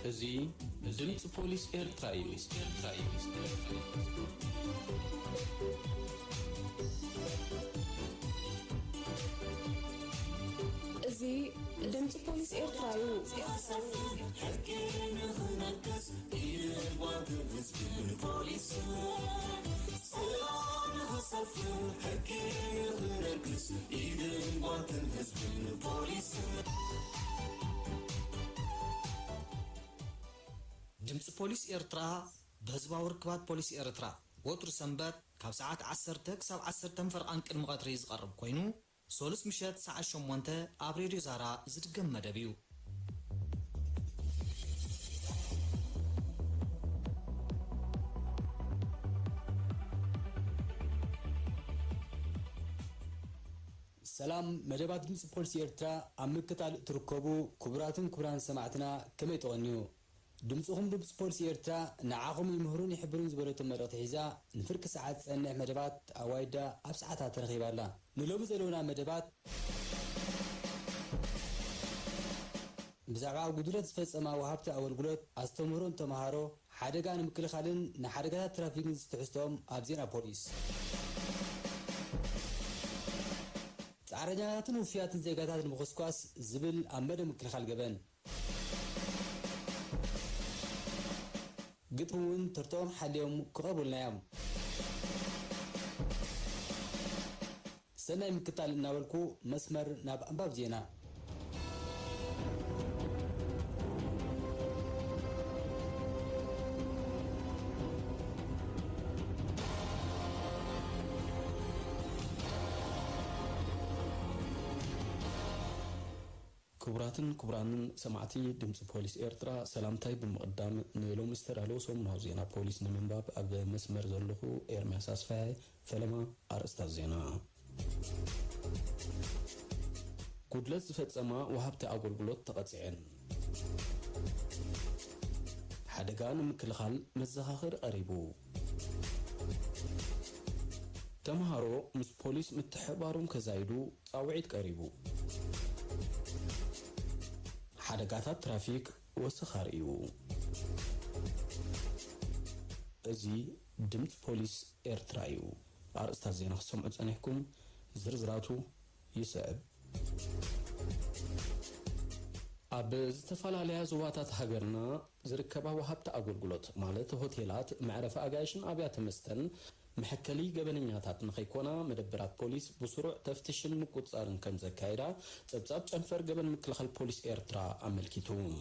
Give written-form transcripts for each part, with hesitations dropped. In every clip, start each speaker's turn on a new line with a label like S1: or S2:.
S1: እዙይ ድምፂ ፖሊስ ኤርትራ እዩ።
S2: እዙይ ድምፂ ፖሊስ ኤርትራ እዩ።
S3: ድምፂ ፖሊስ ኤርትራ በህዝባዊ ርክባት ፖሊስ ኤርትራ ወትሩ ሰንበት ካብ ሰዓት 10 ክሳብ 10 ፈርቃን ቅድሚ ቀትሪ ዝቐርብ ኮይኑ ሶሉስ ምሸት ሰዓት 8 ኣብ ሬድዮ ዛራ ዝድገም መደብ እዩ።
S4: ሰላም መደባት ድምፂ ፖሊስ ኤርትራ ኣብ ምክታል ትርከቡ ክቡራትን ክቡራን ሰማዕትና ከመይ ተቐንዩ? ድምፅኹም ድምፂ ፖሊስ ኤርትራ ንዓኹም ይምህሩን ይሕብሩን ዝበለቶ መልእኽቲ ሒዛ ንፍርቂ ሰዓት ፀንሕ መደባት ኣዋይዳ ኣብ ሰዓታት ተረኺባላ። ንሎሚ ዘለውና መደባት ብዛዕባ ጉድለት ዝፈፀማ ወሃብቲ ኣገልግሎት ኣስተምህሮን ተምሃሮ ሓደጋ ንምክልኻልን ንሓደጋታት ትራፊክን ዝትሕዝቶም ኣብ ዜና ፖሊስ ፃዕረኛታትን ውፍያትን ዜጋታት ንምኽስኳስ ዝብል ኣብ መደብ ምክልኻል ገበን ግጥም እውን ትርቶም ሓልዮም ክቐርቡልናዮም ሰናይ ምክታል እናበልኩ መስመር ናብ ኣንባብ ዜና
S1: ክቡራትን ክቡራንን ሰማዕቲ ድምፂ ፖሊስ ኤርትራ ሰላምታይ ብምቕዳም ንሎሚ ዝተዳለወ ሰሙናዊ ዜና ፖሊስ ንምንባብ ኣብ መስመር ዘለኹ ኤርምያስ ኣስፋይ ፈለማ ኣርእስታት ዜና ጉድለት ዝፈፀማ ወሃብቲ ኣገልግሎት ተቐፂዐን ሓደጋ ንምክልኻል መዘኻኽር ቀሪቡ ተምሃሮ ምስ ፖሊስ ምትሕብባሮም ከዛይዱ ፃውዒት ቀሪቡ ሓደጋታት ትራፊክ ወሰኻር እዩ። እዚ ድምፂ ፖሊስ ኤርትራ እዩ። ኣርእስታት ዜና ክሰምዑ ፀኒሕኩም ዝርዝራቱ ይስዕብ። ኣብ ዝተፈላለያ ዞባታት ሃገርና ዝርከባ ወሃብቲ ኣገልግሎት ማለት ሆቴላት፣ መዕረፊ ኣጋይሽን ኣብያተ መስተን محكلي جبنياتات نخيكونا مدبرات بوليس بسرعة تفتشن مقصارن كم زكايرا تبصاب تنفر جبن مكلخ البوليس إيرترا عملكيتهم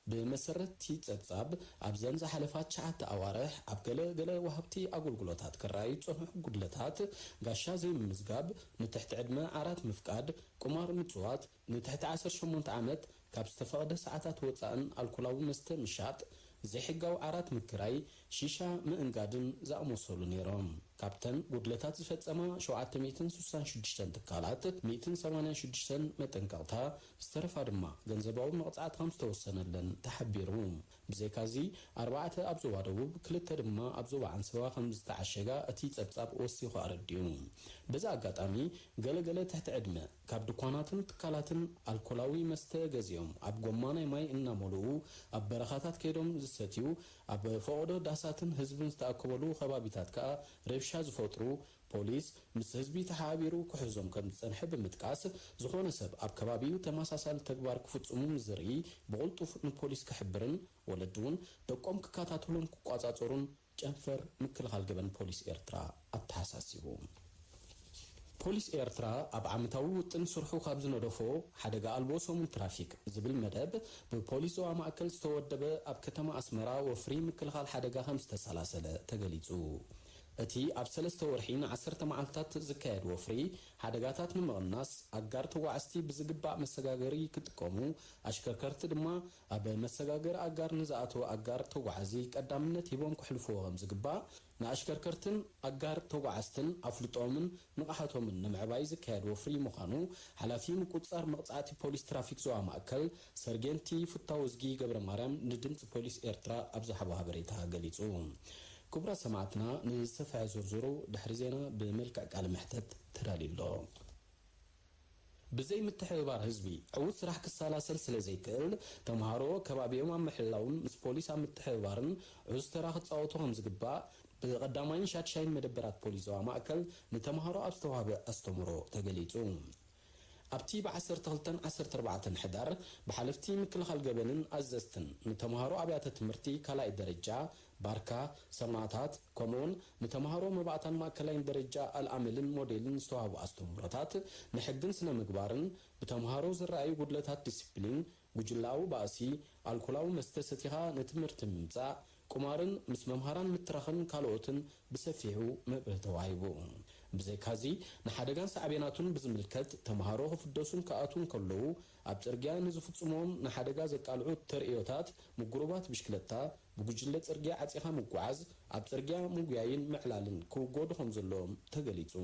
S1: بمسرة تيتساب أبزن زحلفات شعات أوارح أبقلا قلا وهبتي أقول قلوتات كرايت صنح قدلتات قاشا زي مزقاب نتحت عدما عرات مفقاد قمار متوات نتحت 10 عامت كابستفاقد ساعات وطان الكلاو مستمشات زي حقاو عرات مكراي شيشا مئنقادن زأموصولو نيرام كابتن قدلتات زفتزما شوعات 166 تكالات 186 متنقالتا استرفا دما جنزباو مقطعات 5 سنلن تحبيرهم بزيكازي 4 أبزوا دوب كلتا دما أبزوا عن سوا 15 أتي تبصاب وسيخو أرديون بزا قاطامي قلقل تحت عدمة كاب دكواناتن تكالاتن الكلاوي مستغزيوم أب قماني ماي إنا مولو أب برخاتات كيدوم زستيو أب فوقدو داساتن هزبن ستاكوبلو خبابيتات كا رفشا زفوترو بوليس مس هزبي تحابيرو كحزوم كم تنحب متقاس زخونه سب أب كبابيو تماساسال تكبار كفتصموم زري بغلطوف بوليس كحبرن ولدون دقوم ككاتاتولون كقاصاصورون جنفر مكلخال جبن بوليس إيرترا أتحساسيبو بوليس إيرترا أب عمتاو وطن سرحو خابزن ودفو حدقا ألبوسوم ترافيك زبل مدب ببوليسو عماكل ستودب أب كتما أسمرا وفري مكلخال حدقا 5 تقليزو أتي أب 3 ورحين 10 معلتات زكايد وفري حدقاتات نمغناس أقار توعستي بزقباء مساقاقري كتكومو أشكركرت دما أب مساقاقر أقار نزاعتو أقار توعزي قدامنا تيبون كحلفوهم زقباء ناشكركرتن أقار توعستن أفلطومن نقحتومن نمعباي زكايد وفري مخانو حلافي مقصار مقصعاتي بوليس ترافيك زوا مأكل سرجنتي فتاوزجي قبر مرام ندمت بوليس إيرترا أبزحبها بريتها قليزو كبرى سمعتنا نستفع زرزرو دحرزينا بملك على محتد ترالي الله بزي متحبار هزبي عود سراح كسالاسل سلازيكل تمهارو كبابيهم عم محلاون مس بوليس عم متحبارن عوز تراخ تصاوتهم زقبا بقدامين شاتشاين مدبرات بوليس وماكل نتمهارو ابستواب استمرو تقليتو أبتي بعسر تغلطن عسر تربعة حدار بحلفتي مكل خالقبنن أزستن نتمهارو أبيات تمرتي كلا الدرجة باركا سماعات كومون نتمهارو مبعتن ما كلاين درجة العملن موديلن استواب أستمرتات نحدن سنة مقبارن بتمهارو زرعي قدلتات ديسبلين وجلاو باسي الكلاو مستستيها نتمرت ممزا قمارن مس ممهران مترخن كالوتن بسفيحو مبهتوايبو بزي كازي نحدغان سعبيناتون بزملكت تمهارو خفدوسون كاتون كلو ابصرغيا نزفصمون نحدغا زقالعو ترئيوتات مغروبات بشكلتا بوجله صرغيا عصيخا مغواز ابصرغيا مغياين معلالن كوغودهم زلوم تغليصو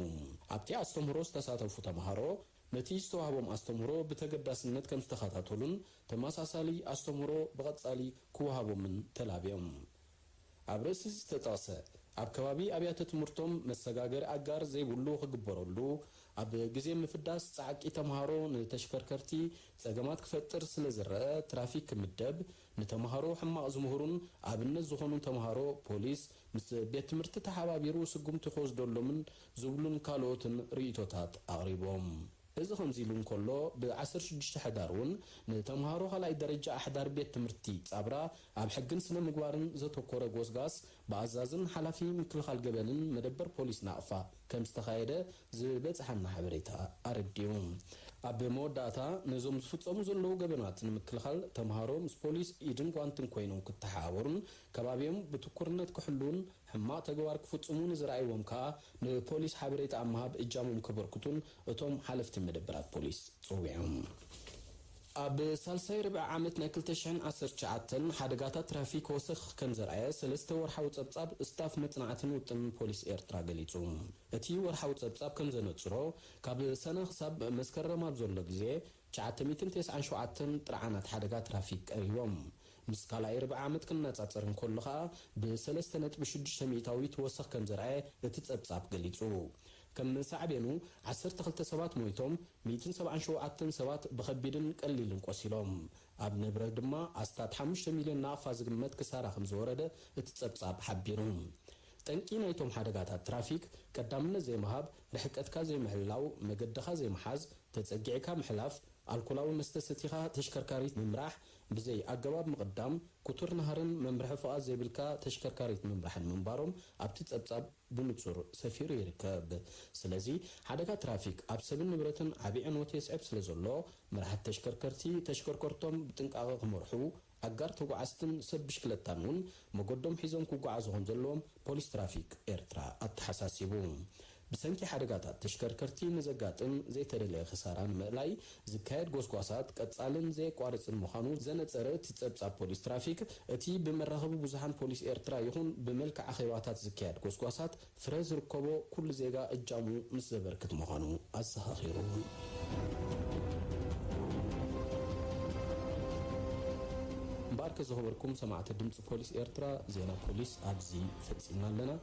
S1: ابتي استمروس تساتفو تمهارو نتي استوابم استمرو بتقداسنت كم استخاتاتولن تماساسالي استمرو بقصالي كوهابومن تلابيوم ابرسس تطاسه اب كبابي ابيات تمرتم مسغاغر اگار زي بلو خغبرلو اب غزي مفداس صعقي تمهارو نتشكركرتي صغمات كفطر سلازره ترافيك مدب نتمهارو حما زمهورن ابن زخونن تمهارو بوليس مس بيت تمرت تحابيرو سغمت خوز دولمن زبلن كالوتن ريتوتات اقريبوم إذا خمزيلون كله بعصر شديش حدارون نتمهارو خلاي درجة أحدار بيت تمرتي صبرا عم حقن سنة مقوارن زتو كورا غوزغاس بعزازن حلافي مكل خالقبلن مدبر بوليس ناقفا كم استخايدة زبت حنا حبريتا أرديوم أبي موداتا نزوم زفتصمو زلو قبنات مكل خال تمهارو مس بوليس إيدن قوانتن كوينون كتحاورن كبابيهم بتكورنت كحلون حما تقوار كفتصمون زرعيوهم كا نبوليس حبريتا أمهاب إجامهم كبركتون اتوم حلفت مدبرات بوليس صويعهم أب سالسي ربع عامت ناكلتشعن عصر شعاتن حدقاتا ترافيك وسخ كان زرعي سلسته ورحاو تبصاب استاف متنعتن وطن بوليس إيرترا قليتهم اتي ورحاو تبصاب كان زنطرو كاب سنة خساب مسكر رماب زولو جزي شعاتميتن تسعن شعاتن ترعانات حدقات ترافيك أيوم مسكالاي ربع عامت كنا تعصرن كلها بسلسته بشدش ميتاوي توسخ كان زرعي تتصبصاب قليتو كم سعبينو 12 سبات مويتهم 177 سبات بخبيدن قليلن قسيلهم اب نبره دما استات 5 مليون نافا زغمت كسارا خمس ورده اتتصبصاب حبيرهم ጠንቂ ናይቶም ሓደጋታት ትራፊክ ቀዳምነት ዘይመሃብ ልሕቀትካ ዘይምሕላው መገድኻ ዘይመሓዝ ተጸጊዕካ ምሕላፍ አልኮላዊ መስተሰቲኻ ተሽከርካሪት ምምራሕ ብዘይ አገባብ ምቅዳም ኩቱር ነሃርን መምርሒ ፍቃድ ዘይብልካ ተሽከርካሪት ምምራሕን ምንባሮም ኣብቲ ጸብጻብ ብንጹር ሰፊሩ ይርከብ ስለዚ ሓደጋ ትራፊክ ኣብ ሰብን ንብረትን ዓቢዕን ወተስዕብ ስለዘሎ ምርሓት ተሽከርከርቲ ተሽከርከርቶም ብጥንቃቐ ክመርሑ አጋር ተጓዓዝትን ሰብ ብሽክለታን መጎዶም ሒዞም ክጓዓዙ ከም ዘለዎም ፖሊስ ትራፊክ ኤርትራ አተሓሳሲቡ بسنك حركات تشكركرتي نزقاتن زي تدلي خساران مقلاي زكايد غوسغوسات قصالن زي قوارص المخانو زنصره تصبصا بوليس ترافيك اتي بمرخبو بزحان بوليس ኤርትራ ይሁን በመልካ አኺባታት ዝካየድ ጎስጓሳት ፍሬዝ ርከቦ ኩሉ ዜጋ እጃሙ ምስበርክት መሆኑ አሰኻኺሩ ባርከ ዘኸበርኩም ሰማዕተ ድምጽ ፖሊስ ኤርትራ ዜና ፖሊስ አብዚ ፈጽምና ለና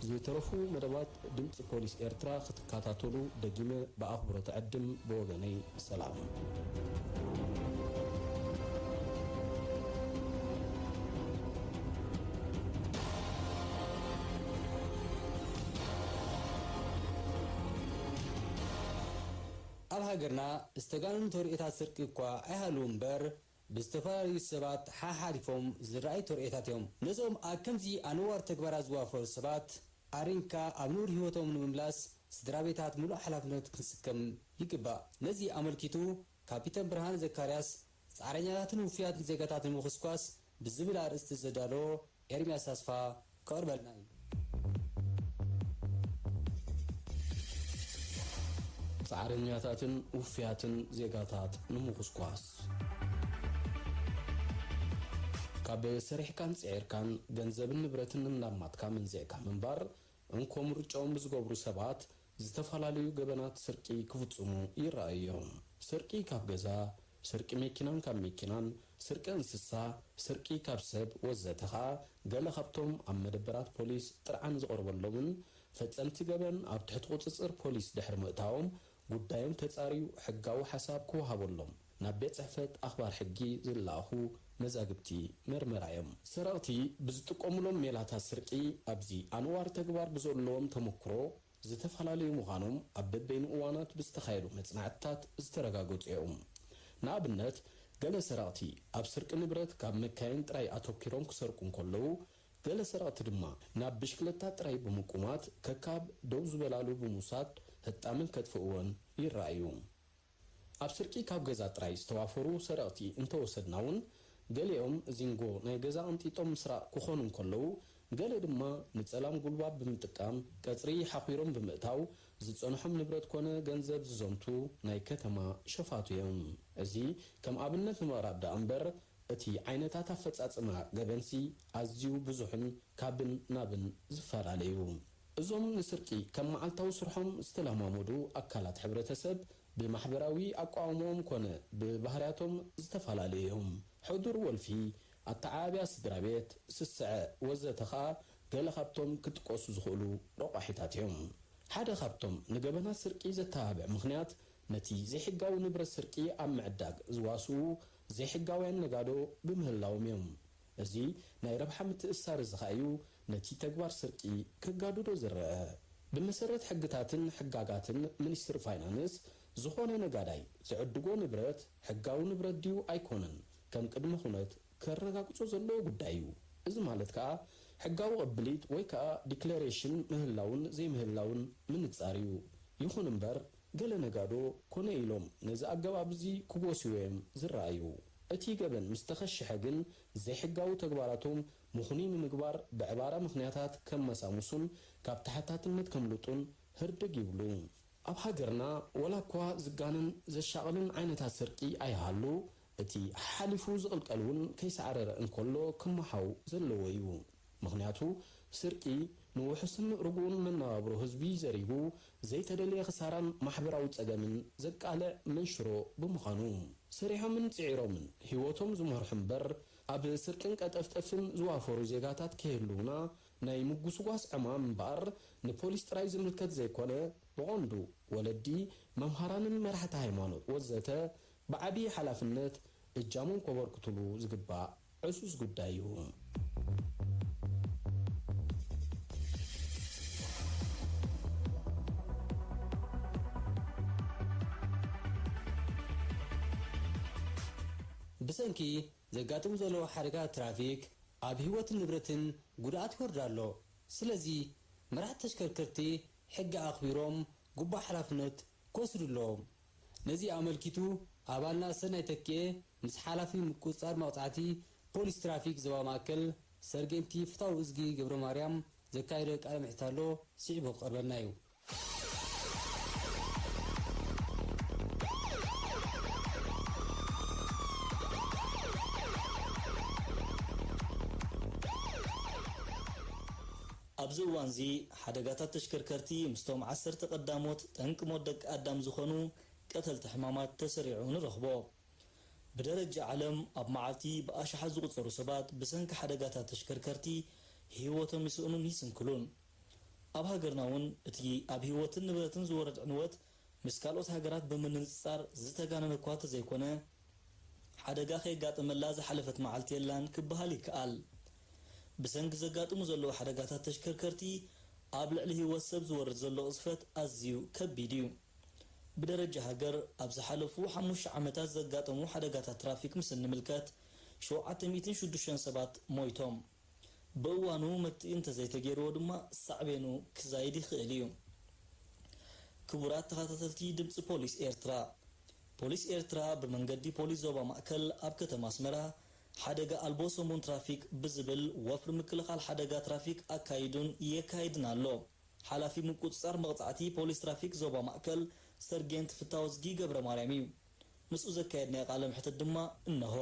S1: زيترفو مدبات دمت بوليس إيرترا ختكاتاتولو دقيمة بأخبر تعدم بوغني سلام
S4: أب هاجرنا استقالن توريتات سرقكوا أهلون بر باستفاري السبات حارفهم زرعي توريتاتهم نزوم أكمزي أنوار تكبر أزوافر السبات أرينكا أمنور هيوتهم من مملاس سدرابيتات ملو حلافنات كنسكم يقبا نزي أمركيتو كابيتان برهان زكارياس سعرينياتن وفيات زيقاتات المخسكواس بالزبل أرست الزدالو إرمي أساسفا كاربالناي سعرينياتن وفيات زيقاتات المخسكواس كاب سريح كان سعر كان جنزب النبرتن النمات كامن زي كامن بار انكم رجعون بزقبرو سبات زتفالاليو جبنات سرقي كفتسمو يرأيهم سرقي كاب جزا سرقي ميكينان كاب ميكينان سرقي انسسا سرقي كاب سب وزتها قال خبتم عم مدبرات بوليس ترعان زقرب اللومن فتسمت جبن او تحت قصصر بوليس دحر مقتاوم
S1: ጉዳዮም ተጻሪዩ ሕጋዊ ሓሳብ ክወሃበሎም ናብ ቤት ጽሕፈት ኣኽባር ሕጊ ዝለኣኹ መዛግብቲ ምርመራ እዮም። ሰራቕቲ ብዝጥቀሙሎም ሜላታት ስርቂ ኣብዚ ኣንዋር ተግባር ብዘለዎም ተመክሮ ዝተፈላለዩ ምዃኖም ኣብ በበይኑ እዋናት ብዝተኻየዱ መጽናዕትታት ዝተረጋገጹ እዮም። ንኣብነት ገለ ሰራቕቲ ኣብ ስርቂ ንብረት ካብ መካይን ጥራይ ኣተኪሮም ክሰርቁ እንከለዉ ገለ ሰራቕቲ ድማ ናብ ብሽክለታ ጥራይ ብምቁማት ከካብ ደው ዝበላሉ ብምውሳድ ህጣምን ከጥፍእዎን ይረኣዩ። ኣብ ስርቂ ካብ ገዛ ጥራይ ዝተዋፈሩ ሰራቕቲ እንተወሰድና እውን ገሊኦም ዚንጎ ናይ ገዛ ቅንጢጦም ምስራቅ ክኾኑ እንከለዉ ገለ ድማ ንጸላም ጉልባብ ብምጥቃም ቀጽሪ ሓኺሮም ብምእታው ዝጸንሖም ንብረት ኮነ ገንዘብ ዝዘምቱ ናይ ከተማ ሸፋቱ እዮም። እዚ ከም ኣብነት ንምቕራብ ዳ እምበር እቲ ዓይነታት ኣፈጻጽማ ገበንሲ ኣዝዩ ብዙሕን ካብን ናብን ዝፈላለዩ እዞም ንስርቂ ከም መዓልታዊ ስርሖም ዝተለማመዱ ኣካላት ሕብረተሰብ ብማሕበራዊ ኣቋውሞም ኮነ ብባህርያቶም ዝተፈላለዩ እዮም። ሕዱር ወልፊ ኣተዓባብያ ስድራ ቤት ስስዐ ወዘተ ኸኣ ገለ ካብቶም ክጥቀሱ ዝኽእሉ ረቋሒታት እዮም። ሓደ ካብቶም ንገበናት ስርቂ ዘተባብዕ ምኽንያት ነቲ ዘይሕጋዊ ንብረት ስርቂ ኣብ ምዕዳግ ዝዋስኡ ዘይሕጋውያን ነጋዶ ብምህላዎም እዮም። እዚ ናይ ረብሓ ምትእስሳር ዝኸኣዩ ነቲ ተግባር ስርቂ ከጋድዶ ዝረአ ብመሰረት ሕግታትን ሕጋጋትን ሚኒስትሪ ፋይናንስ ዝኾነ ነጋዳይ ዝዕድጎ ንብረት ሕጋዊ ንብረት ድዩ ኣይኮነን ከም ቅድመ ኩነት ከረጋግጾ ዘለዎ ጉዳይ እዩ። እዚ ማለት ከዓ ሕጋዊ ቅብሊት ወይ ከዓ ዲክለሬሽን ምህላውን ዘይምህላውን ምንጻር እዩ። ይኹን እምበር ገለ ነጋዶ ኮነ ኢሎም ነዚ ኣገባብ እዚ ክጎስዩ እዮም ዝረኣዩ። እቲ ገበን ምስ ተኸሽሐ ግን ዘይሕጋዊ ተግባራቶም ምኹኒ ንምግባር ብዕባራ ምኽንያታት ከም መሳሙሱን ካብ ታሕታትነት ከምልጡን ህርድግ ይብሉ። ኣብ ሃገርና ወላ እኳ ዝጋንን ዘሻቕልን ዓይነታት ስርቂ ኣይሃሉ እቲ ሓሊፉ ዝቕልቀል እውን ከይሰዓረረ እንከሎ ክመሓው ዘለዎ እዩ። ምኽንያቱ ስርቂ ንውሕስን ርጉእን መነባብሮ ህዝቢ ዘሪቡ ዘይተደለየ ክሳራን ማሕበራዊ ጸገምን ዘቃልዕ መንሽሮ ብምዃኑ ሰሪሖምን ጽዒሮምን ህይወቶም ዝመርሑ እምበር ኣብ ስርቅን ቀጠፍጠፍን ዝዋፈሩ ዜጋታት ከየህልውና ናይ ምጉስጓስ ዕማም እምበር ንፖሊስ ጥራይ ዝምልከት ዘይኮነ ብቐንዱ ወለዲ መምሃራንን መራሕቲ ሃይማኖት ወዘተ ብዓብዪ ሓላፍነት እጃሞም ከበርክትሉ ዝግባእ ዕሱስ ጉዳይ እዩ።
S4: ብሰንኪ ዘጋጥሙ ዘለዎ ሓደጋ ትራፊክ ኣብ ህይወትን ንብረትን ጉድኣት ይወርድ ኣሎ። ስለዚ መራሕቲ ተሽከርከርቲ ሕጊ ኣኽቢሮም ጉባእ ሓላፍነት ክወስዱ ኣለዎም። ነዚ ኣመልኪቱ ኣባልና ሰናይ ተክኤ ምስ ሓላፊ ምቁፅጻር መቕጻዕቲ ፖሊስ ትራፊክ ዞባ ማእከል ሰርጌንቲ ፍታው እዝጊ ገብረ ማርያም ዘካየደ ቃለ መሕትት ኣሎ ስዒቡ ክቐርበልና እዩ።
S5: ኣብዚ እዋን እዚ ሓደጋታት ተሽከርከርቲ ምስቶም 10 ቀዳሞት ጠንቂ ሞት ደቂ ኣዳም ዝኾኑ ቀተልቲ ሕማማት ተሰሪዑ ንረኽቦ። ብደረጃ ዓለም ኣብ መዓልቲ ብኣሽሓት ዝቁፀሩ ሰባት ብሰንኪ ሓደጋታት ተሽከርከርቲ ህይወቶም ይስእኑን ይስንክሉን። ኣብ ሃገርና እውን እቲ ኣብ ህይወትን ንብረትን ዝወረድ ዕንወት ምስ ካልኦት ሃገራት ብምንፅፃር ዝተጋነነ እኳ ተዘይኮነ ሓደጋ ከየጋጥመላ ዝሓለፈት መዓልቲ የላን ክበሃል ይከኣል። ብሰንኪ ዘጋጥሙ ዘለዉ ሓደጋታት ተሽከርከርቲ ኣብ ልዕሊ ህይወት ሰብ ዝወርድ ዘሎ ቅፅፈት ኣዝዩ ከቢድ እዩ። ብደረጃ ሃገር ኣብ ዝሓለፉ 5 ዓመታት ዘጋጠሙ ሓደጋታት ትራፊክ ምስ ንምልከት 706 ሰባት ሞይቶም ብእዋኑ መትኢ እንተዘይተገይርዎ ድማ ሳዕቤኑ ክዛይድ ይኽእል እዩ። ክቡራት ተኸታተልቲ ድምፂ ፖሊስ ኤርትራ ፖሊስ ኤርትራ ብመንገዲ ፖሊስ ዞባ ማእከል ኣብ ከተማ ኣስመራ ሓደጋ ኣልቦ ሰሙን ትራፊክ ብዝብል ወፍሪ ምክልኻል ሓደጋ ትራፊክ ኣካይዱን የካይድን ኣሎ። ሓላፊ ምቁፅጻር መቕጻዕቲ ፖሊስ ትራፊክ ዞባ ማእከል ሰርጌንት ፍታው እዝጊ ገብረ ማርያም እዩ። ምስኡ ዘካየድና ቃለ ምሕትት ድማ እነሆ።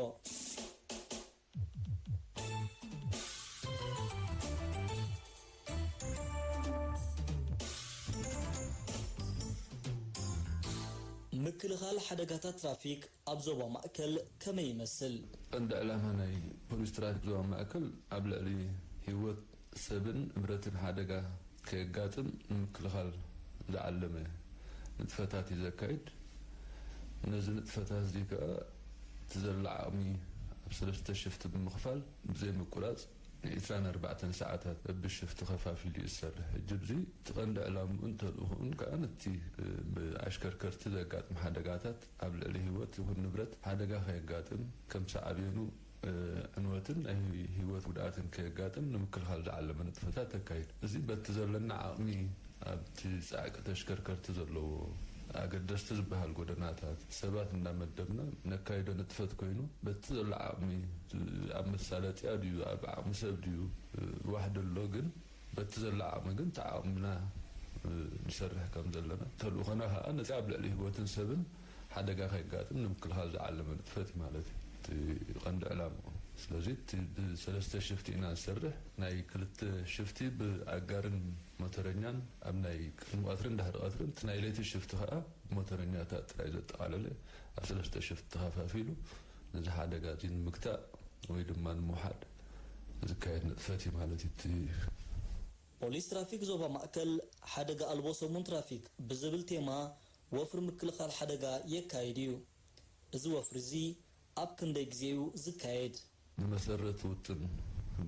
S5: ምክልኻል ሓደጋታት ትራፊክ ኣብ ዞባ ማእከል ከመይ ይመስል?
S6: ቀንዲ ዕላማ ናይ ፖሊስ ትራፊክ ዞባ ማእከል ኣብ ልዕሊ ህይወት ሰብን ንብረትን ሓደጋ ከየጋጥም ንምክልኻል ዝዓለመ ንጥፈታት ይዘካይድ ነዚ ንጥፈታት እዚ ከዓ ትዘላዓሚ ኣብ 3 ሽፍቲ ብምኽፋል ብዘይ ምቁራጽ 24 ሰዓታት ብሽፍቲ ከፋፊሉ ይሰርሕ ጅብዚ ትቐንዲ ዕላምኡ እንተልኡን ከዓ ነቲ ብኣሽከርከርቲ ዘጋጥም ሓደጋታት ኣብ ልዕሊ ህይወት ይኹን ንብረት ሓደጋ ከየጋጥም ከም ሰዓብየኑ ዕንወትን ናይ ህይወት ጉድኣትን ከየጋጥም ንምክልኻል ዝዓለመ ንጥፈታት ተካይድ እዚ በቲ ዘለና ዓቕሚ ኣብቲ ጻዕቂ ተሽከርከርቲ ዘለዎ ኣገደስቲ ዝበሃል ጎደናታት ሰባት እንዳመደብና ነካይዶ ንጥፈት ኮይኑ በቲ ዘሎ ዓቕሚ ኣብ መሳለጥያ ድዩ ኣብ ዓቕሚ ሰብ ድዩ ዋሕደሎ ግን በቲ ዘሎ ዓቕሚ ግን ተዓቕምና ንሰርሕ ከም ዘለና ተልእኾና ከዓ ነዚ ኣብ ልዕሊ ህይወትን ሰብን ሓደጋ ከየጋጥም ንምክልኻል ዝዓለመ ንጥፈት ማለት እዩ ቀንዲ ዕላምኡ ስለዚ ብ3 ሽፍቲ ኢና ንሰርሕ ናይ 2 ሽፍቲ ብኣጋርን ሞተረኛን ኣብ ናይ ቅድሚ ቀትርን ድሕሪ ቀትርን እቲ ናይ ለይቲ ሽፍቲ ከዓ ሞተረኛታት ጥራይ ዘጠቃለለ ኣብ 3 ሽፍቲ ተኸፋፊሉ ነዚ ሓደጋ እዚ ንምግታእ ወይ ድማ ንምውሓድ ዝካየድ ንጥፈት እዩ ማለት እዩ
S5: ፖሊስ ትራፊክ ዞባ ማእከል ሓደጋ ኣልቦ ሰሙን ትራፊክ ብዝብል ቴማ ወፍሪ ምክልኻል ሓደጋ የካይድ እዩ እዚ ወፍሪ እዚ ኣብ ክንደይ ግዜኡ ዝካየድ
S6: ብመሰረት ውጥን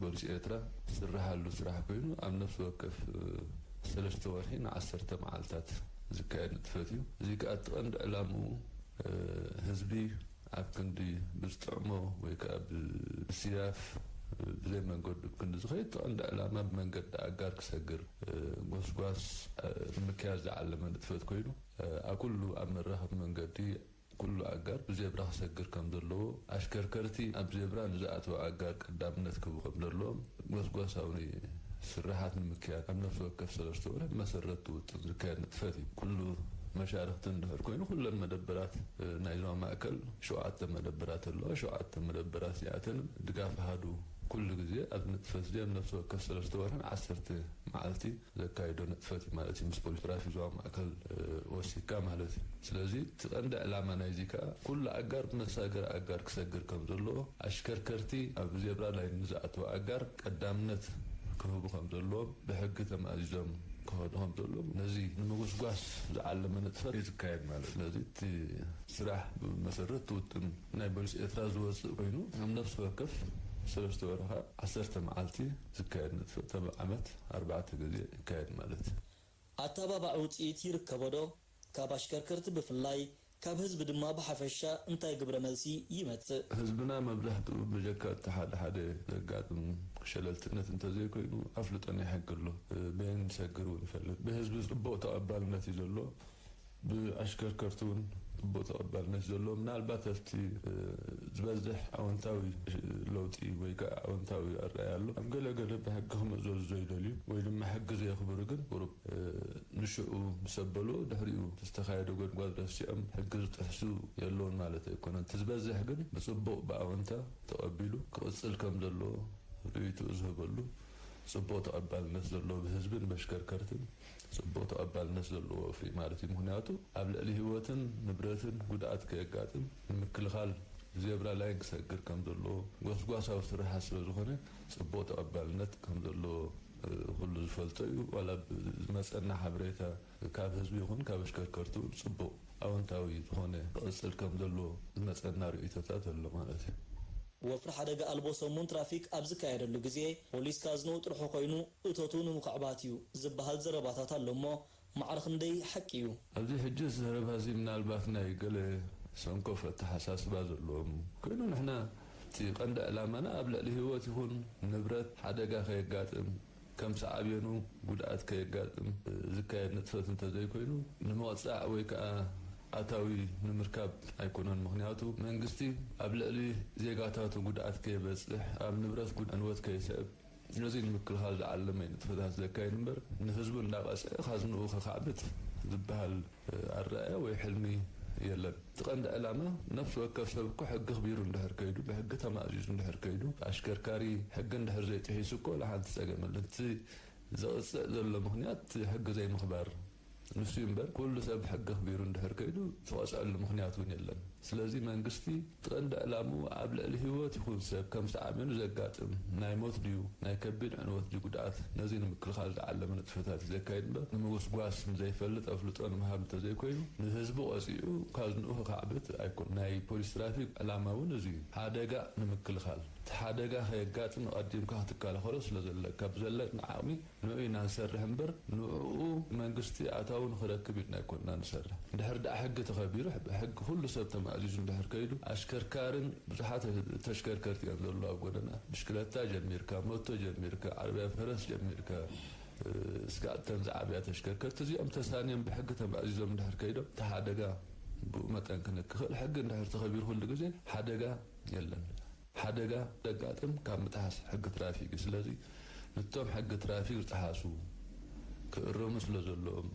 S6: ፖሊስ ኤርትራ ዝስራሓሉ ስራሕ ኮይኑ ኣብ ነፍሲ ወከፍ 3 ወርሒ ን10 መዓልታት ዝካየድ ንጥፈት እዩ እዚ ከዓ ትቐንዲ ዕላምኡ ህዝቢ ኣብ ክንዲ ብዝጥዕሞ ወይ ከዓ ብስያፍ ብዘይ መንገዲ ክንዲ ዝኸይድ ትቐንዲ ዕላማ ብመንገዲ ኣጋር ክሰግር ጎስጓስ ንምክያድ ዝዓለመ ንጥፈት ኮይኑ ኣብ ኩሉ ኣብ መራኸቢ መንገዲ ኩሉ ኣጋር ብዜብራ ክሰግር ከም ዘለዎ ኣሽከርከርቲ ኣብ ዜብራ ንዝኣተወ ኣጋር ቀዳምነት ክህቡ ከም ዘለዎም ጎስጓሳዊ ስራሓት ንምክያድ ኣብ ነፍሲ ወከፍ 3 ወርሒ መሰረት ውጥን ዝካየድ ንጥፈት እዩ ኩሉ መሻርክቲ እንድሕር ኮይኑ ኩለን መደበራት ናይ ዞባ ማእከል 7 መደበራት ኣለዋ 7 መደበራት እዚኣተን ድጋፍ ሃዱ ኩሉ ግዜ ኣብ ንጥፈት እዚ ኣብ ነፍሲ ወከፍ 3 ወርሒ 10 መዓልቲ ዘካይዶ ንጥፈት ማለት እዩ ምስ ፖሊስ ትራፊክ ዞባ ማእከል ወሲካ ማለት እዩ ስለዚ ትቐንዲ ዕላማ ናይዚ ከዓ ኩሉ ኣጋር ብመሳገር ኣጋር ክሰግር ከም ዘለዎ ኣሽከርከርቲ ኣብ ዜብራ ላይ ንዝኣተወ ኣጋር ቀዳምነት ክህቡ ከም ዘለዎም ብሕጊ ተማእዚዞም ክኸዱ ከም ዘለዎም ነዚ ንምጉስጓስ ዝዓለመ ንጥፈት ይዝካየድ ማለት ስለዚ እቲ ስራሕ ብመሰረት ውጥን ናይ ፖሊስ ኤርትራ ዝወፅእ ኮይኑ ኣብ ነፍሲ ወከፍ 3 ወርሒ 10 መዓልቲ ዝካየድ ንጥፈት ዓመት 4 ግዜ ይካየድ ማለት እዩ
S5: ኣተባባዕ ውፅኢት ይርከቦ ዶ ካብ ኣሽከርከርቲ ብፍላይ ካብ ህዝቢ ድማ ብሓፈሻ እንታይ ግብረ መልሲ ይመጽእ
S6: ህዝብና መብዛሕትኡ ብጀካ ሓደ ዘጋጥም ሸለልትነት እንተዘይኮይኑ ኣፍልጦን ይሕግሎ ብን ሰግር እውን ይፈልጥ ብህዝቢ ጽቡቕ ተቐባልነት እዩ ዘሎ ብኣሽከርከርቲ እውን ጽቡቕ ተቐባልነት ዘሎ ምናልባት ኣብቲ ዝበዝሕ ኣወንታዊ ለውጢ ወይ ከዓ ኣወንታዊ ኣረኣያ ኣሎ ኣብ ገለገለ ብሕጊ ክመፅኡ ዘይደልዩ ወይ ድማ ሕጊ ዘየኽብሩ ግን ቁሩብ ንሽኡ ሰበሉ ድሕሪኡ ዝተኻየደ ጎድጓድ ረሲዖም ሕጊ ዝጥሕሱ የለውን ማለት ኣይኮነን እቲ ዝበዝሕ ግን ብጽቡቕ ብኣወንታ ተቐቢሉ ክቕፅል ከም ዘለዎ ርእይቱ ዝህበሉ ጽቡቕ ተቐባልነት ዘለዎ ብህዝብን በሽከርከርትን ጽቡቕ ተቐባልነት ዘለዎ ፍሪ ማለት እዩ ምክንያቱ ኣብ ልዕሊ ህይወትን ንብረትን ጉድኣት ከየጋጥም ንምክልኻል ዜብራ ላይ ክሰግር ከም ዘለዎ ጎስጓሳዊ ስራሓት ስለ ዝኾነ ጽቡቕ ተቐባልነት ከም ዘለዎ ኩሉ ዝፈልጦ እዩ ዋላ ዝመፀና ሓበሬታ ካብ ህዝቢ ይኹን ካብ ኣሽከርከርቱ ጽቡቕ ኣወንታዊ ዝኾነ ክቕፅል ከም ዘለዎ ዝመፀና ርእይቶታት ኣሎ ማለት እዩ
S5: ወፍሪ ሓደጋ ኣልቦ ሰሙን ትራፊክ ኣብ ዝካየደሉ ግዜ ፖሊስ ካዝኖ ጥርሑ ኮይኑ እቶቱ ንምክዕባት እዩ ዝበሃል ዘረባታት ኣሎ እሞ ማዕረ ክንደይ ሓቂ እዩ
S6: ኣብዚ ሕጂ ዘረባ እዚ ምናልባት ናይ ገለ ሰንኮፍ ኣተሓሳስባ ዘለዎም ኮይኑ ንሕና እቲ ቀንዲ ዕላማና ኣብ ልዕሊ ህይወት ይኹን ንብረት ሓደጋ ከየጋጥም ከም ሰዓብየኑ ጉድኣት ከየጋጥም ዝካየድ ንጥፈት እንተዘይኮይኑ ንምቕፃዕ ወይ ከዓ ኣታዊ ንምርካብ ኣይኮነን ምክንያቱ መንግስቲ ኣብ ልዕሊ ዜጋታቱ ጉድኣት ከየበፅሕ ኣብ ንብረት ዕንወት ከየስዕብ ነዚ ንምክልኻል ዝዓለመ ንጥፈታት ዘካይድ እምበር ንህዝቡ እንዳቐፅዐ ካዝንኡ ከካዕብት ዝበሃል ኣረኣያ ወይ ሕልሚ የለን እቲ ቀንዲ ዕላማ ነፍሲ ወከፍ ሰብ እኮ ሕጊ ክቢሩ እንድሕር ከይዱ ብሕጊ ተማእዚዙ እንድሕር ከይዱ ኣሽከርካሪ ሕጊ እንድሕር ዘይጥሒሱ እኮ ለሓንቲ ፀገም ኣለን እቲ ዘቕፅዕ ዘሎ ምክንያት ሕጊ ዘይምኽባር ንሱ እምበር ኩሉ ሰብ ሕጊ ክቢሩ እንድሕር ከይዱ ዝቆፅዐሉ ምክንያት እውን የለን ስለዚ መንግስቲ ጥቐንዲ ዕላሙ ኣብ ልዕሊ ሂወት ይኹን ሰብ ከም ሰዓመኑ ዘጋጥም ናይ ሞት ድዩ ናይ ከቢድ ዕንወት ድዩ ጉድኣት ነዚ ንምክልኻል ዝዓለመ ንጥፈታት ዘካይድ እምበር ንምውስጓስ ዘይፈልጥ ኣፍልጦ ንምሃብ እንተዘይኮይኑ ንህዝቢ ቆፂዑ ካብ ዝንኡ ክዓብት ኣይኮን ናይ ፖሊስ ትራፊክ ዕላማ እውን እዚ ሓደጋ ንምክልኻል ሓደጋ ከየጋጥም ቀዲምካ ክትከላኸሎ ስለ ዘለካ ብዘለቅና ዓቕሚ ንዑ ኢና ንሰርሕ እምበር ንዕኡ መንግስቲ ኣታዊ ንክረክብ ኢልና ይኮንና ንሰርሕ እንድሕር ዳኣ ሕጊ ተኸቢሩ ሕጊ ኩሉ ሰብ ተማእዚዙ እንድሕር ከይዱ ኣሽከርካርን ብዙሓት ተሽከርከርቲ እዮም ዘሎ ኣብ ጎደና ብሽክለታ ጀሚርካ ሞቶ ጀሚርካ ዓረብያ ፈረስ ጀሚርካ እስካዕተን ዝዓብያ ተሽከርከርቲ እዚኦም ተሳንዮም ብሕጊ ተማእዚዞም እንድሕር ከይዶም እቲ ሓደጋ ብኡ መጠን ክንክእል ሕጊ እንድሕር ተኸቢሩ ኩሉ ግዜ ሓደጋ የለን ሓደጋ ዘጋጥም ካብ ምጥሓስ ሕጊ ትራፊክ ስለዚ ነቶም ሕጊ ትራፊክ ዝጠሓሱ ክእረሙ ስለ ዘለዎም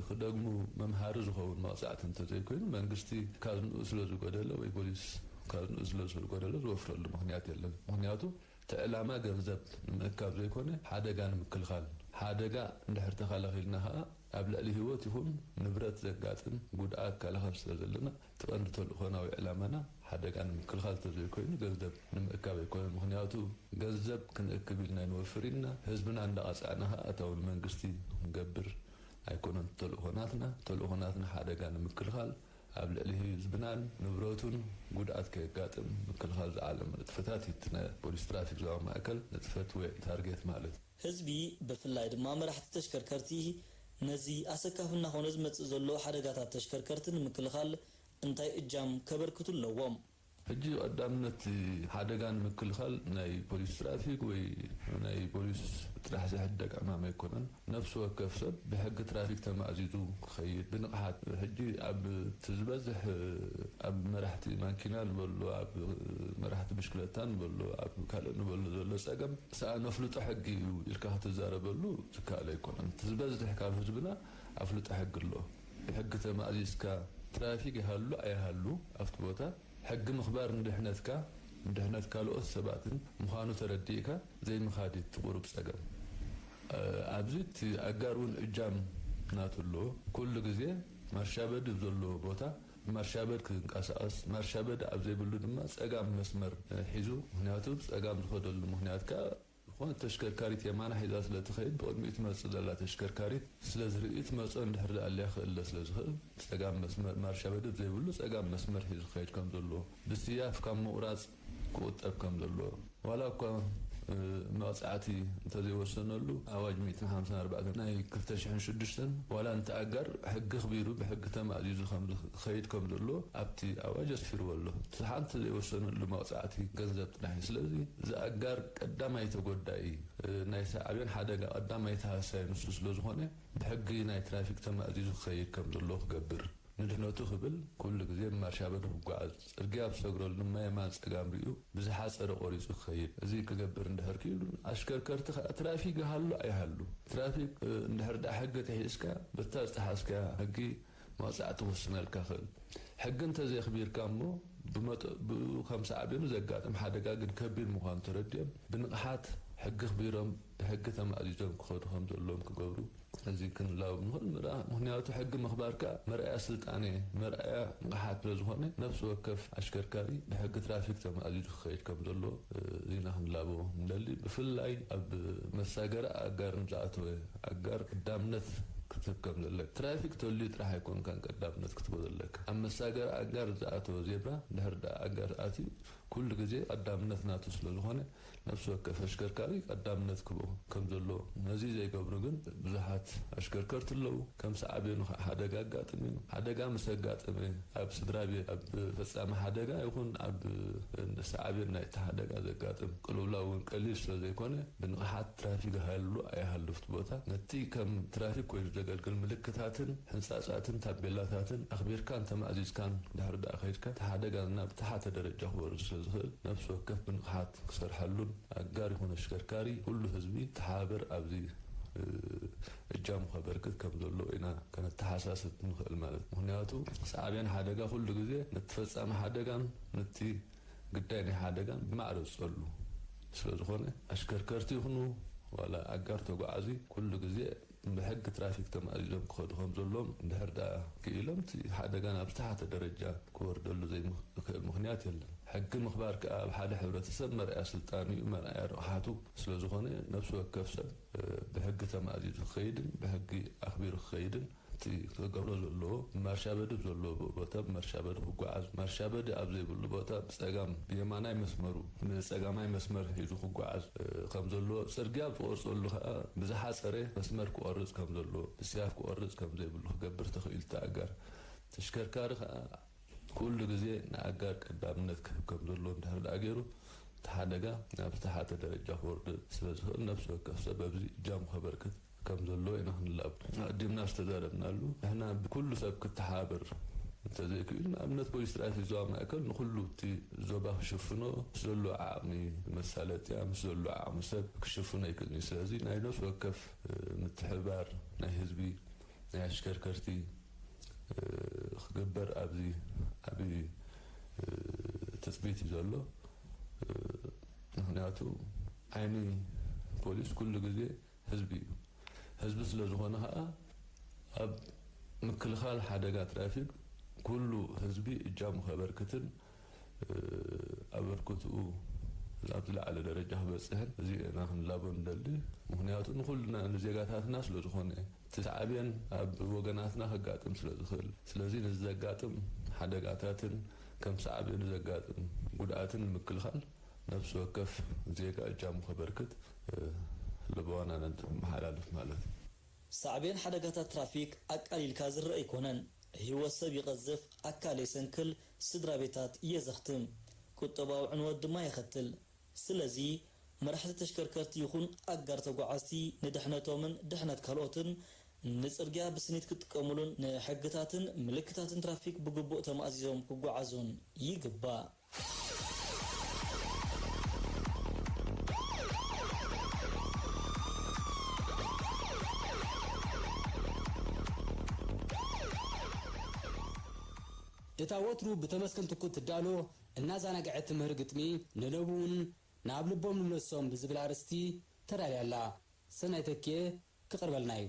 S6: ክደግሙ መምሃሪ ዝኸውን መቕፃዕቲ እንተዘይኮይኑ መንግስቲ ካብ ንኡ ስለ ዝጎደለ ወይ ፖሊስ ካብ ንኡ ስለ ዝጎደለ ዝወፍረሉ ምክንያት የለን ምክንያቱ እቲ ዕላማ ገንዘብ ንምእካብ ዘይኮነ ሓደጋ ንምክልኻል ሓደጋ እንድሕር ተኸላኺልና ከዓ ኣብ ልዕሊ ሂወት ይኹን ንብረት ዘጋጥም ጉድኣት ከላኸል ስለ ዘለና ትቐንዲ ተልእኾናዊ ዕላማና ሓደጋ ንምክልኻል ተዘይኮይኑ ገንዘብ ንምእካብ ኣይኮነን ምክንያቱ ገንዘብ ክንእክብ ኢልና ንወፍር ኢና ህዝብና እንዳቐፃዕና ከዓ እታዊ መንግስቲ ንገብር ኣይኮነን ተልእኾናትና ሓደጋ ንምክልኻል ኣብ ልዕሊ ህዝብናን ንብረቱን ጉድኣት ከየጋጥም ምክልኻል ዝዓለመ ንጥፈታት ይትነ ፖሊስ ትራፊክ ዞባ ማእከል ንጥፈት ወይ ታርጌት ማለት
S5: ህዝቢ ብፍላይ ድማ መራሕቲ ተሽከርከርቲ ነዚ ኣሰካፍና ኾነ ዝመፅእ ዘሎ ሓደጋታት ተሽከርከርቲ ንምክልኻል እንታይ እጃም ከበርክቱ ኣለዎም
S6: ሕጂ ቀዳምነት ሓደጋ ንምክልኻል ናይ ፖሊስ ትራፊክ ወይ ናይ ፖሊስ ጥራሕ ዘሕደቅ ዕማም ኣይኮነን ነፍሲ ወከፍ ሰብ ብሕጊ ትራፊክ ተማእዚዙ ክኸይድ ብንቕሓት ሕጂ ኣብ ትዝበዝሕ ኣብ መራሕቲ ማንኪና ንበሎ ኣብ መራሕቲ ብሽክለታ ንበሎ ኣብ ካልእ ንበሎ ዘሎ ፀገም ነፍልጦ ሕጊ እዩ ኢልካ ክትዛረበሉ ዝከኣል ኣይኮነን ትዝበዝሕ ካብ ህዝብና ኣፍልጦ ሕጊ ኣሎ ብሕጊ ተማእዚዝካ ትራፊክ ይሃሉ ኣይሃሉ ኣብቲ ቦታ ሕጊ ምኽባር እንድሕነት ካልኦት ሰባትን ምዃኑ ተረዲእካ ዘይምኻዲት ትቁሩብ ፀገም ኣብዚ እቲ ኣጋር እውን እጃም ናትሎ ኩሉ ግዜ ማርሻበድ ዘለዎ ቦታ ማርሻበድ ክንቀሳቀስ ማርሻበድ ኣብ ዘይብሉ ድማ ፀጋም መስመር ሒዙ ምክንያቱ ፀጋም ዝኸደሉ ምክንያት ከዓ ኾነ ተሽከርካሪት የማና ሒዛ ስለ ትኸይድ ብቅድሚት መፅእ ዘላ ተሽከርካሪት ስለ ዝርኢት መፅኦ እንድሕር ዝኣልያ ክእለ ስለ ዝኽእል ፀጋም መስመር ማርሻበድ ዘይብሉ ፀጋም መስመር ሒዙ ክኸይድ ከም ዘለዎ ብስያፍ ካብ ምቑራፅ ክቁጠብ ከም ዘለዎ ዋላ እኳ መቕፃዕቲ እንተዘይወሰነሉ ኣዋጅ 154 ናይ 2006 ዋላ እንተኣጋር ሕጊ ክቢሩ ብሕጊ ተማእዚዙ ክኸይድ ከም ዘሎ ኣብቲ ኣዋጅ ኣስፊርዎ ኣሎ ሓንቲ ዘይወሰነሉ መቕፃዕቲ ገንዘብ ጥራሕ ስለዚ ዝኣጋር ቀዳማይ ተጎዳኢ ናይ ሰዓብን ሓደጋ ቀዳማይ ተሃሳይ ንሱ ስለ ዝኾነ ብሕጊ ናይ ትራፊክ ተማእዚዙ ክኸይድ ከም ዘሎ ክገብር ንድነቱ ክብል ኩሉ ግዜ ማርሻበድ ክጓዓዝ ፅርግያ ብሰግረሉ ድማ የማን ፀጋም ርኡ ብዝሓፀረ ቆሪፁ ክኸይድ እዚ ክገብር እንድሕር ክኢሉ ኣሽከርከርቲ ትራፊክ ይሃሉ ኣይሃሉ ትራፊክ እንድሕር ዳኣ ሕጊ ተሒዝካ በታ ዝጠሓስካ ሕጊ መቕፃዕቲ ክውስነልካ ክእል ሕጊ እንተዘይኽቢርካ እሞ ብኡ ከም ሰዓብኑ ዘጋጥም ሓደጋ ግን ከቢድ ምዃኑ ተረዲኦም ብንቕሓት ሕጊ ክቢሮም ብሕጊ ተማእዚዞም ክኸዱ ከም ዘለዎም ክገብሩ እዚ ክንላው ንኽእል ምክንያቱ ሕጊ ምኽባርካ መርኣያ ስልጣነ መርኣያ ንቕሓት ስለዝኾነ ነፍሲ ወከፍ ኣሽከርካሪ ብሕጊ ትራፊክ ተማእዚዙ ክኸይድ ከም ዘሎ እዚና ክንላቦ ንደሊ ብፍላይ ኣብ መሳገሪ ኣጋር ንዝኣተወ ኣጋር ቀዳምነት ክትህብ ከም ዘለካ ትራፊክ ተልዩ ጥራሕ ኣይኮንካን ቀዳምነት ክትቦ ዘለካ ኣብ መሳገሪ ኣጋር ዝኣተወ ዜብራ ድሕር ኣጋር ኣትዩ ኩሉ ግዜ ቀዳምነት ናቱ ስለ ዝኾነ ነፍሲ ወከፍ ኣሽከርካሪ ቀዳምነት ክቦ ከም ዘሎ ነዚ ዘይገብሩ ግን ብዙሓት ኣሽከርከርቲ ኣለዉ ከም ሰዓብኑ ሓደጋ ኣጋጥም እዩ ሓደጋ ምስ ኣጋጥመ ኣብ ስድራ ቤት ኣብ ፈፃሚ ሓደጋ ይኹን ኣብ ሰዓብን ናይቲ ሓደጋ ዘጋጥም ቅልውላው እውን ቀሊል ስለ ዘይኮነ ብንቕሓት ትራፊክ ሃሉ ኣይሃልፍቲ ቦታ ነቲ ከም ትራፊክ ኮይኑ ዘገልግል ምልክታትን ህንፃፃትን ታቤላታትን ኣኽቢርካን ተማእዚዝካን ድሕሪ ዳኣ ከይድካ እቲ ሓደጋ ናብ ታሕተ ደረጃ ክወርድ ስለ ዝኽእል ነፍሲ ወከፍ ብንቕሓት ክሰርሐሉን ኣጋር ይኹን ኣሽከርካሪ ኩሉ ህዝቢ ተሓበር ኣብዚ እጃሙ ከበርክት ከም ዘሎ ኢና ከነተሓሳስብ ንኽእል ማለት ምክንያቱ ሰዓብያን ሓደጋ ኩሉ ግዜ ነትፈፃሚ ሓደጋን ነቲ ግዳይ ናይ ሓደጋን ብማዕረ ዝፀሉ ስለ ዝኾነ ኣሽከርከርቲ ይኹኑ ዋላ ኣጋር ተጓዓዚ ኩሉ ግዜ بحق ترافيك تمازيزم كخدهم زلهم دهردا كيلم حدغان ابتحت درجه كوردلو زي مخنيات يلا حق المخبار كاب حدا حبرتسب مرأي سلطاني مرأي روحاتو سلازخونه نفس وكف سب بحق تمازيز خيدن بحق اخبير خيدن تقبل زلو مرشابد زلو بوتا مرشابد غواز مرشابد ابزي بلو بوتا بصقام بيماناي مسمرو بصقاماي مسمر هيزو غواز كم زلو سرغيا فورصلو بزحا صري مسمر كورز كم زلو بسياف كورز كم زي بلو غبر تخيل تاغر تشكركار كل غزي ناغار قدامنت كم زلو اندهر اغيرو تحدغا نابتحات درجه ورد سلازو نفس وكف سبب جام خبركت كم زلو نحن لاب قدمنا استداربنا له احنا بكل سبب كتحابر انت زي كلنا امنت بوليس راسي زوا ماكل نخلو تي زوبا شوفنو زلو عامي مسالتي ام زلو عام سب كشوفنا يكني سلازي ناي نفس وكف متحبار ناي حزبي ناي اشكركرتي خبر ابي تثبيت زلو نحناتو عيني بوليس كل غزي حزبي حزب سلازخونها اب مكلخال حدغا ترافيك كله حزبي اجام خبركتن ابركتو لابد على درجه بصحن زي نحن لابن دلي مخنياتو كلنا نزيغاتاتنا سلازخونه تسعبين اب وغناتنا هغاطم سلازخل سلازي نزغاطم حدغاتاتن كم سعبين نزغاطم غداتن مكلخال نفس وكف زيغا اجام خبركت لبوانا ننت محالف مالت
S5: صعبين حدقات ترافيك أقاليل كازر يكونن هو السب يقذف أكالي سنكل سدرا بيتات يزختم كتباو عنود ما يختل سلازي مرحلة تشكركرت يخون أقار تقعاستي ندحنتو من دحنت كالوتن نصرقيا بسنيت كتكاملون نحقتاتن ملكتاتن ترافيك بقبوء تمازيزهم كقعازون يقبا
S4: እታወትሩ በተመስከን ትኩት ዳሎ እናዛና ጋዕት ምህርግጥሚ ነለቡን ናብልቦም ንለሶም ብዝብል አርስቲ ተዳልያላ ሰናይ ተኪየ ክቅርበልናዩ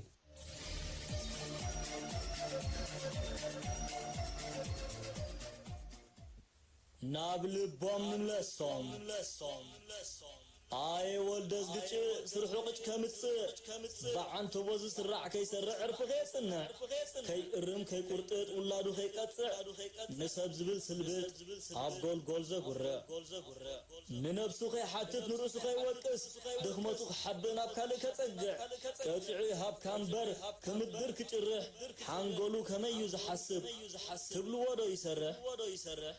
S5: ናብልቦም ንለሶም አይ ወልደስ ግጭ ስርሑቅጭ ከምጽእ ባዓንቶ ቦዝ ስራዕ ከይሰርዕ ዕርፊ ኸይጽንዕ ከይእርም ከይቁርጥጥ ውላዱ ከይቀጽዕ ንሰብ ዝብል ስልብጥ ኣብ ጎልጎል ዘጉርዕ ንነብሱ ከይሓትት ንርእሱ ከይወቅስ ድኽመቱ ክሓብእ ናብ ካልእ ከጸግዕ ቀፂዑ ሃብካ እምበር ክምድር ክጭርሕ ሓንጎሉ ከመይ እዩ ዝሓስብ ትብልዎ ዶ ይሰርሕ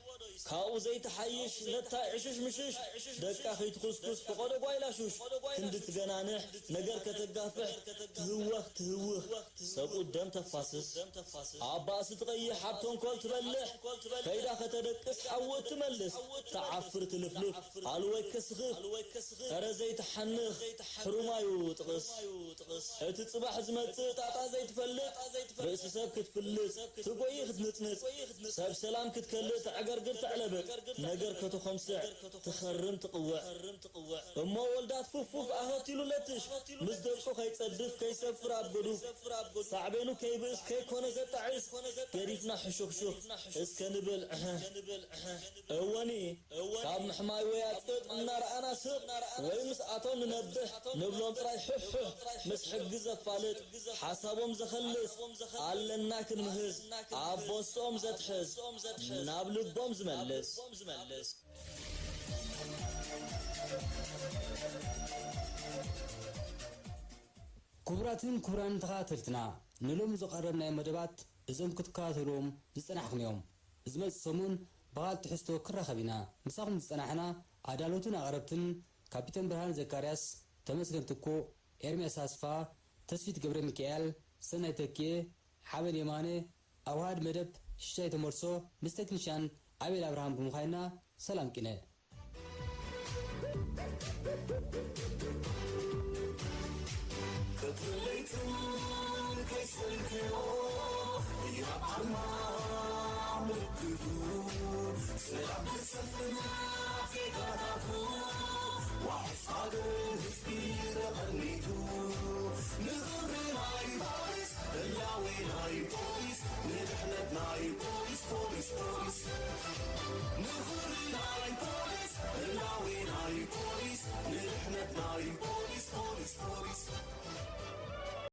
S5: ካብኡ ዘይተሓይሽ ነታይ ዕሽሽ ምሽሽ ደቃ ከይትኩስኩስ فقد قايلاشوش كنت تغنانح نجر كتغافح تهوخ سبو دم تفاسس عباس تغيي حبتون كل تبلح كيدا كتدقس حوت تملس تعفر تلفلف علوي كسخف رزي تحنخ حرمايو تقص اتصبح زمت طاطا زي تفلت رئيس سب كتفلت تقوي خدنتنت سب سلام كتكلت عقرقر تعلبك نجر كتو خمسع تخرم تقوع اما ولدات فوف اهوتيلو لتش مزدقو كيصدف كيسفر ابدو صعبينو كيبس كيكونه زطعيس كريفنا حشوخشوخ اسكنبل اواني كاب محماي وياطط نرانا سق ويمس اتون ننبه نبلون طراي حح مس حجز فالط حسابهم زخلص علنا كنمهز ابوسوم زتحز نابلبوم زملس
S4: كبراتن كبران تخاتلتنا نلوم زقربنا مدبات ازم كتكاتلوم زصنحكم يوم ازمت سمون بغال تحستو كرخبينا مساكم زصنحنا عدالتنا غربتن كابتن برهان زكارياس تمسكن تكو ارمياس اسفا تسفيت قبر ميكائيل سنة تكيه حابل يماني اوهاد مدب شتاي تمرسو مستكنشان عبيل ابراهام بمخاينا سلام كينه